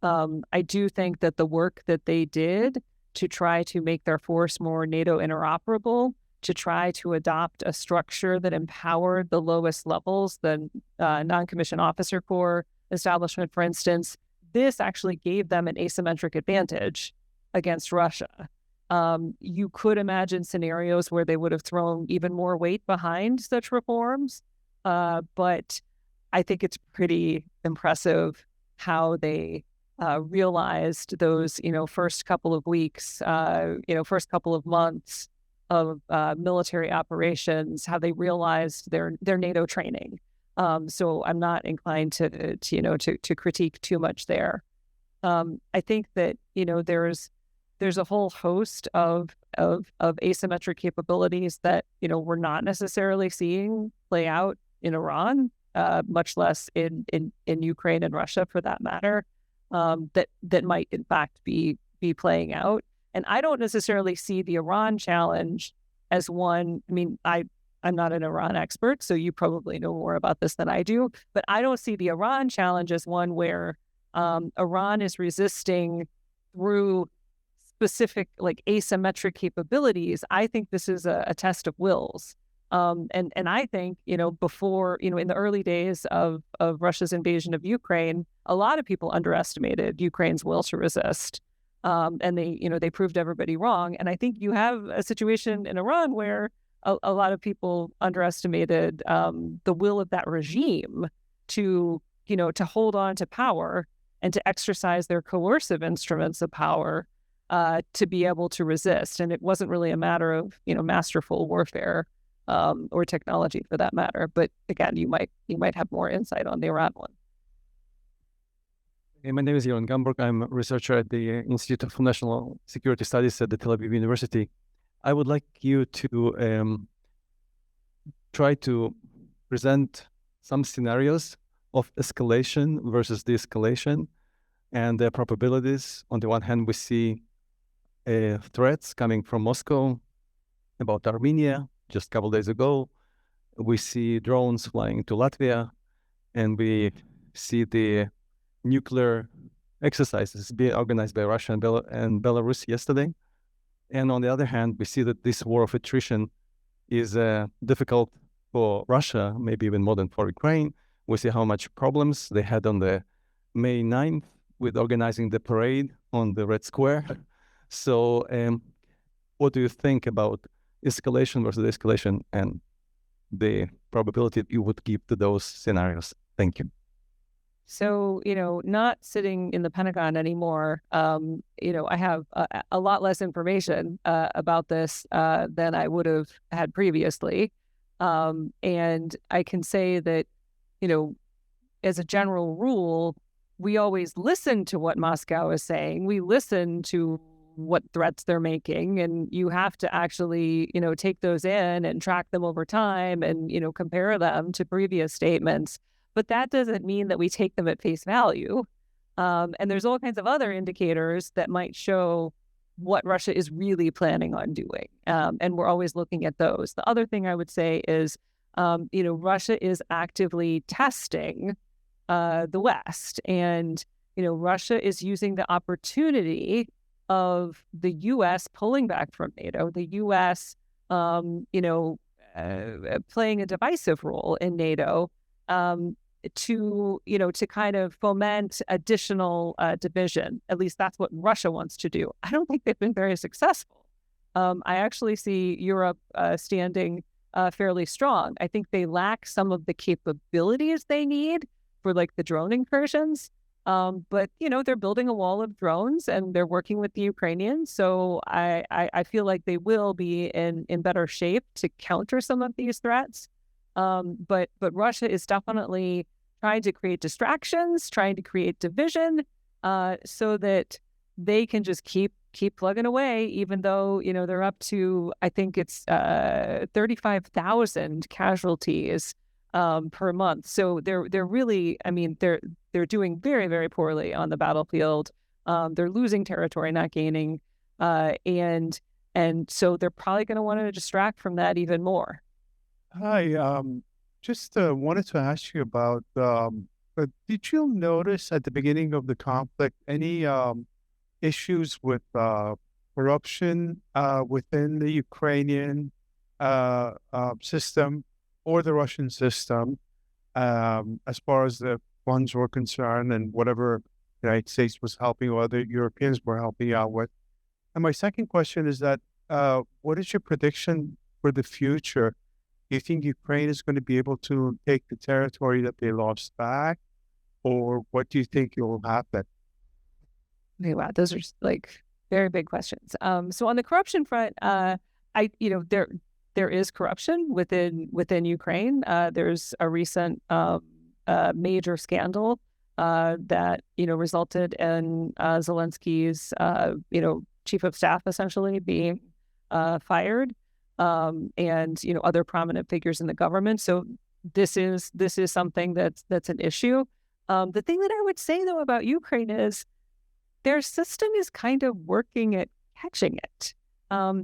I do think that the work that they did to try to make their force more NATO interoperable, to try to adopt a structure that empowered the lowest levels, the non-commissioned officer corps establishment, for instance, this actually gave them an asymmetric advantage against Russia. You could imagine scenarios where they would have thrown even more weight behind such reforms, but I think it's pretty impressive how they realized those, first couple of weeks, first couple of months of military operations, how they realized their NATO training. So I'm not inclined to critique too much there. I think that there's a whole host of asymmetric capabilities that we're not necessarily seeing play out in Iran, much less in Ukraine and Russia for that matter. That might in fact be playing out. And I don't necessarily see the Iran challenge as one. I mean, I'm not an Iran expert, so you probably know more about this than I do. But I don't see the Iran challenge as one where Iran is resisting through specific asymmetric capabilities. I think this is a test of wills. And I think, before, in the early days of Russia's invasion of Ukraine, a lot of people underestimated Ukraine's will to resist. And they proved everybody wrong. And I think you have a situation in Iran where a lot of people underestimated the will of that regime to hold on to power and to exercise their coercive instruments of power to be able to resist. And it wasn't really a matter of, masterful warfare or technology for that matter. But again, you might have more insight on the Iran one. My name is Johan Gamborg. I'm a researcher at the Institute of National Security Studies at the Tel Aviv University. I would like you to try to present some scenarios of escalation versus de-escalation and their probabilities. On the one hand, we see threats coming from Moscow about Armenia just a couple of days ago. We see drones flying to Latvia, and we see the nuclear exercises being organized by Russia and Belarus yesterday. And on the other hand, we see that this war of attrition is difficult for Russia, maybe even more than for Ukraine. We see how much problems they had on the May 9th with organizing the parade on the Red Square. So what do you think about escalation versus escalation and the probability you would give to those scenarios? Thank you. So, not sitting in the Pentagon anymore, I have a lot less information about this than I would have had previously. And I can say that, as a general rule, we always listen to what Moscow is saying. We listen to what threats they're making, and you have to actually, take those in and track them over time and, compare them to previous statements. But that doesn't mean that we take them at face value. And there's all kinds of other indicators that might show what Russia is really planning on doing. And we're always looking at those. The other thing I would say is, Russia is actively testing the West. And, Russia is using the opportunity of the U.S. pulling back from NATO, the U.S., playing a divisive role in NATO, to kind of foment additional division. At least that's what Russia wants to do. I don't think they've been very successful. I actually see Europe standing fairly strong. I think they lack some of the capabilities they need for the drone incursions. But they're building a wall of drones and they're working with the Ukrainians. So I feel like they will be in better shape to counter some of these threats. But Russia is definitely trying to create distractions, trying to create division, so that they can just keep plugging away, even though, they're up to, I think it's 35,000 casualties per month. So they're really, they're doing very, very poorly on the battlefield. They're losing territory, not gaining. And so they're probably going to want to distract from that even more. Hi, just wanted to ask you about, did you notice at the beginning of the conflict any issues with corruption within the Ukrainian system or the Russian system, as far as the funds were concerned and whatever the United States was helping or other Europeans were helping out with? And my second question is that, what is your prediction for the future? Do you think Ukraine is going to be able to take the territory that they lost back? or what do you think will happen? Okay, wow, those are like very big questions. So on the corruption front, there is corruption within Ukraine. There's a recent major scandal that resulted in Zelensky's chief of staff essentially being fired, and other prominent figures in the government. So this is something that's an issue. The thing that I would say though about Ukraine is their system is kind of working at catching it.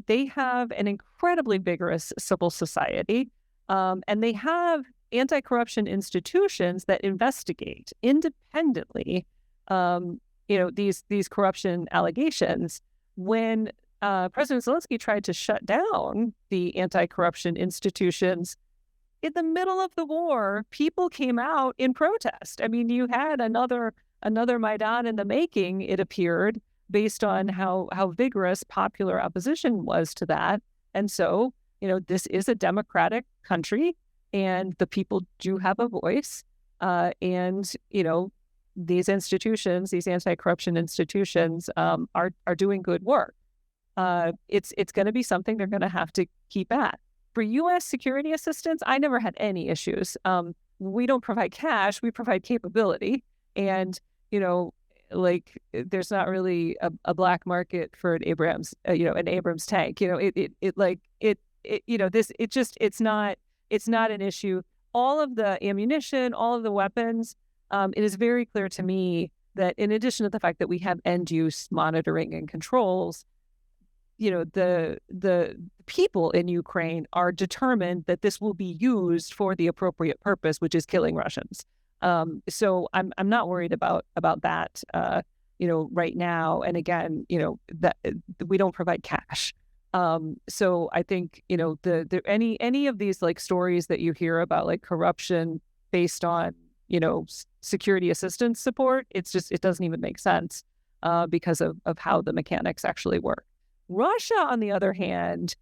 They have an incredibly vigorous civil society, and they have anti-corruption institutions that investigate independently, these corruption allegations. When President Zelensky tried to shut down the anti-corruption institutions in the middle of the war, people came out in protest. I mean, you had another Maidan in the making, it appeared, based on how vigorous popular opposition was to that. And so, this is a democratic country, and the people do have a voice. And these institutions, these anti-corruption institutions, are doing good work. It's going to be something they're going to have to keep at. For U.S. security assistance, I never had any issues. We don't provide cash; we provide capability, and there's not really a black market for an Abrams, an Abrams tank. It's not an issue. All of the ammunition, all of the weapons. It is very clear to me that in addition to the fact that we have end use monitoring and controls, the people in Ukraine are determined that this will be used for the appropriate purpose, which is killing Russians. So I'm not worried about that, right now. And again, that we don't provide cash. So I think, any of these like stories that you hear about like corruption based on, security assistance support, it doesn't even make sense, because of how the mechanics actually work. Russia, on the other hand,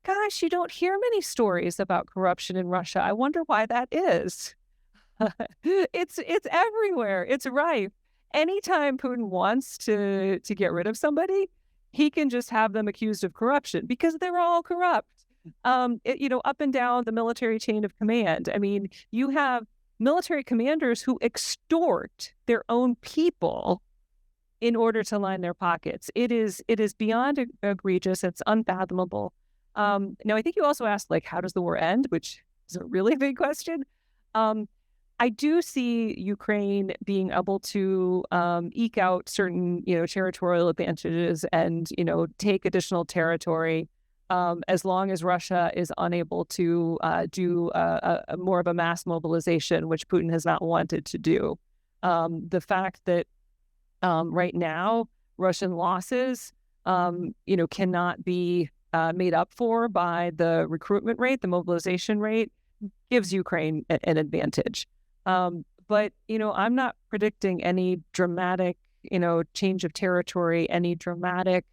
gosh, you don't hear many stories about corruption in Russia. I wonder why that is. It's everywhere. It's rife. Anytime Putin wants to get rid of somebody, he can just have them accused of corruption because they're all corrupt. Up and down the military chain of command. I mean, you have military commanders who extort their own people in order to line their pockets. It is beyond egregious. It's unfathomable. Now, I think you also asked, like, how does the war end, which is a really big question. I do see Ukraine being able to eke out certain, territorial advantages and, take additional territory, as long as Russia is unable to do a more of a mass mobilization, which Putin has not wanted to do. The fact that right now Russian losses, cannot be made up for by the recruitment rate, the mobilization rate, gives Ukraine an advantage. But, I'm not predicting any dramatic, change of territory, any dramatic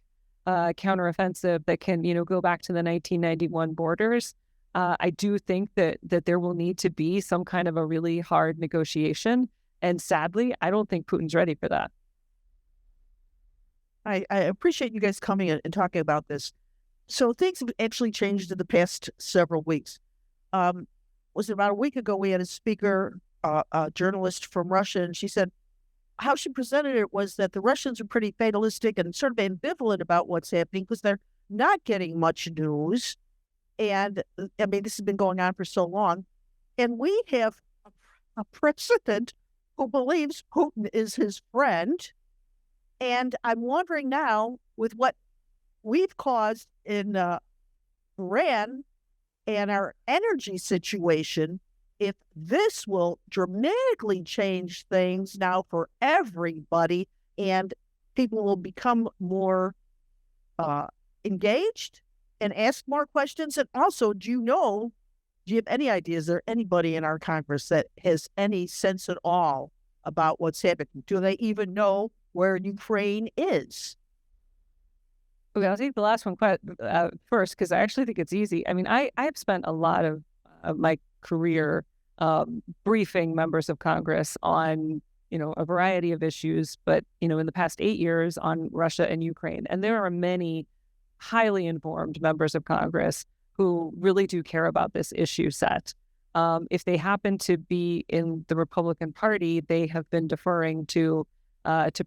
counteroffensive that can, go back to the 1991 borders. I do think that there will need to be some kind of a really hard negotiation. And sadly, I don't think Putin's ready for that. I appreciate you guys coming in and talking about this. So things have actually changed in the past several weeks. Was it about a week ago, we had a speaker, a journalist from Russia, and she said how she presented it was that the Russians are pretty fatalistic and sort of ambivalent about what's happening because they're not getting much news. And I mean, this has been going on for so long. And we have a president who believes Putin is his friend. And I'm wondering now, with what we've caused in Iran and our energy situation, if this will dramatically change things now for everybody and people will become more engaged and ask more questions. And also, do you have any idea, is there anybody in our Congress that has any sense at all about what's happening? Do they even know where Ukraine is? Okay, I'll take the last one first, because I actually think it's easy. I mean, I've spent a lot of my career briefing members of Congress on, a variety of issues, but, in the past 8 years on Russia and Ukraine. And there are many highly informed members of Congress who really do care about this issue set. If they happen to be in the Republican Party, they have been deferring to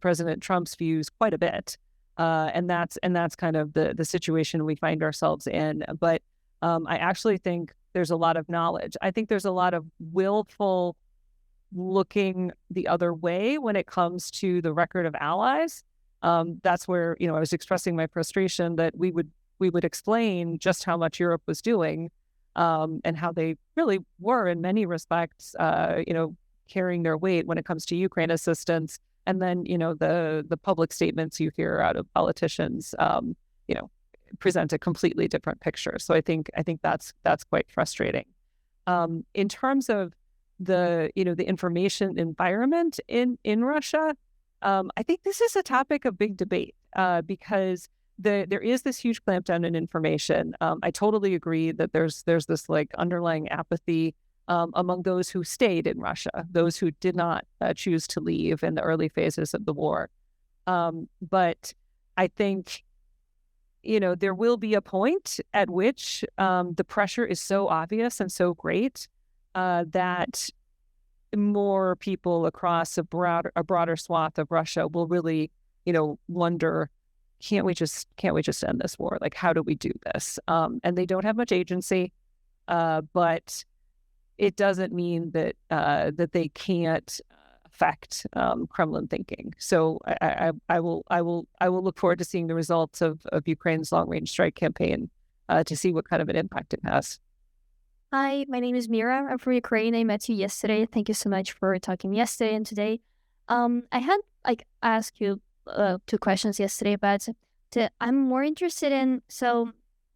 President Trump's views quite a bit. And that's kind of the situation we find ourselves in. But I actually think there's a lot of knowledge. I think there's a lot of willful looking the other way when it comes to the record of allies. That's where, I was expressing my frustration that we would explain just how much Europe was doing, and how they really were in many respects, carrying their weight when it comes to Ukraine assistance. And then, the public statements you hear out of politicians, present a completely different picture. So I think that's quite frustrating. In terms of the information environment in Russia, I think this is a topic of big debate, because there is this huge clampdown in information. I totally agree that there's this like underlying apathy among those who stayed in Russia, those who did not choose to leave in the early phases of the war. But I think, there will be a point at which the pressure is so obvious and so great that more people across a broader swath of Russia will really, wonder, can't we just end this war? Like, how do we do this? And they don't have much agency, but it doesn't mean that they can't affect Kremlin thinking. So I will look forward to seeing the results of Ukraine's long-range strike campaign to see what kind of an impact it has. Hi, my name is Mira. I'm from Ukraine. I met you yesterday. Thank you so much for talking yesterday and today. I had asked you 2 questions yesterday, but I'm more interested in,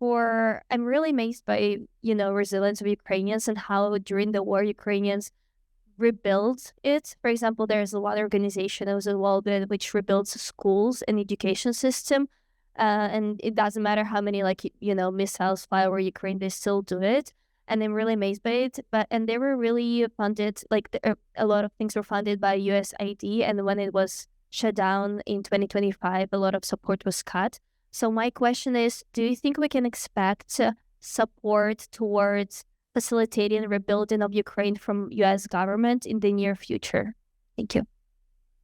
I'm really amazed by, resilience of Ukrainians and how during the war Ukrainians rebuild it. For example, there's one organization that was involved in which rebuilds schools and education system. And it doesn't matter how many missiles fly over Ukraine, they still do it. And I'm really amazed by it. And they were really funded, a lot of things were funded by USAID. And when it was shut down in 2025, a lot of support was cut. So my question is, do you think we can expect support towards facilitating the rebuilding of Ukraine from U.S. government in the near future? Thank you.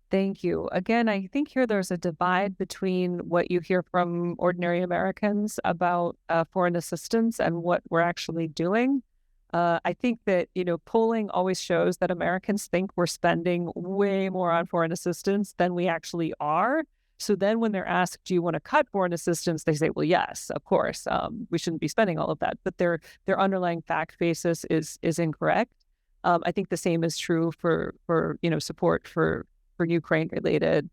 Thank you. Again, I think here there's a divide between what you hear from ordinary Americans about foreign assistance and what we're actually doing. I think that, polling always shows that Americans think we're spending way more on foreign assistance than we actually are. So then when they're asked, do you want to cut foreign assistance? They say, well, yes, of course. We shouldn't be spending all of that. But their underlying fact basis is incorrect. I think the same is true for support for Ukraine-related,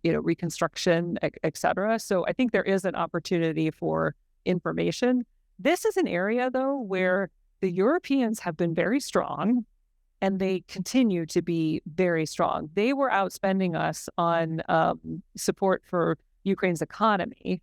reconstruction, et cetera. So I think there is an opportunity for information. This is an area, though, where the Europeans have been very strong, and they continue to be very strong. They were outspending us on support for Ukraine's economy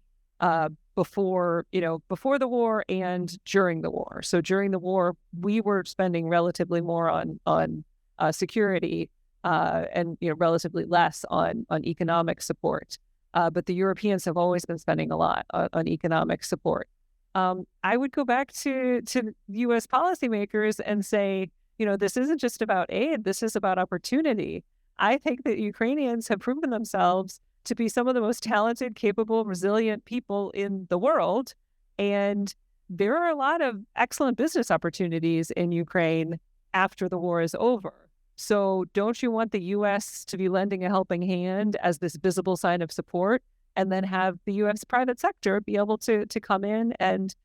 before the war and during the war. So during the war, we were spending relatively more on security. And relatively less on economic support. But the Europeans have always been spending a lot on economic support. I would go back to U.S. policymakers and say, this isn't just about aid, this is about opportunity. I think that Ukrainians have proven themselves to be some of the most talented, capable, resilient people in the world. And there are a lot of excellent business opportunities in Ukraine after the war is over. So don't you want the U.S. to be lending a helping hand as this visible sign of support, and then have the U.S. private sector be able to come in and,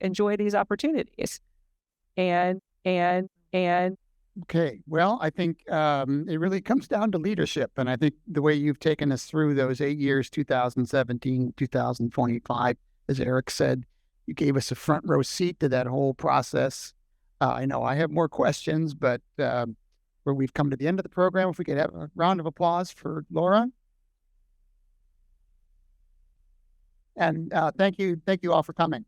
enjoy these opportunities? And Okay, well, I think it really comes down to leadership. And I think the way you've taken us through those 8 years, 2017, 2025, as Eric said, you gave us a front row seat to that whole process. I know I have more questions, but where we've come to the end of the program, if we could have a round of applause for Laura. And thank you all for coming.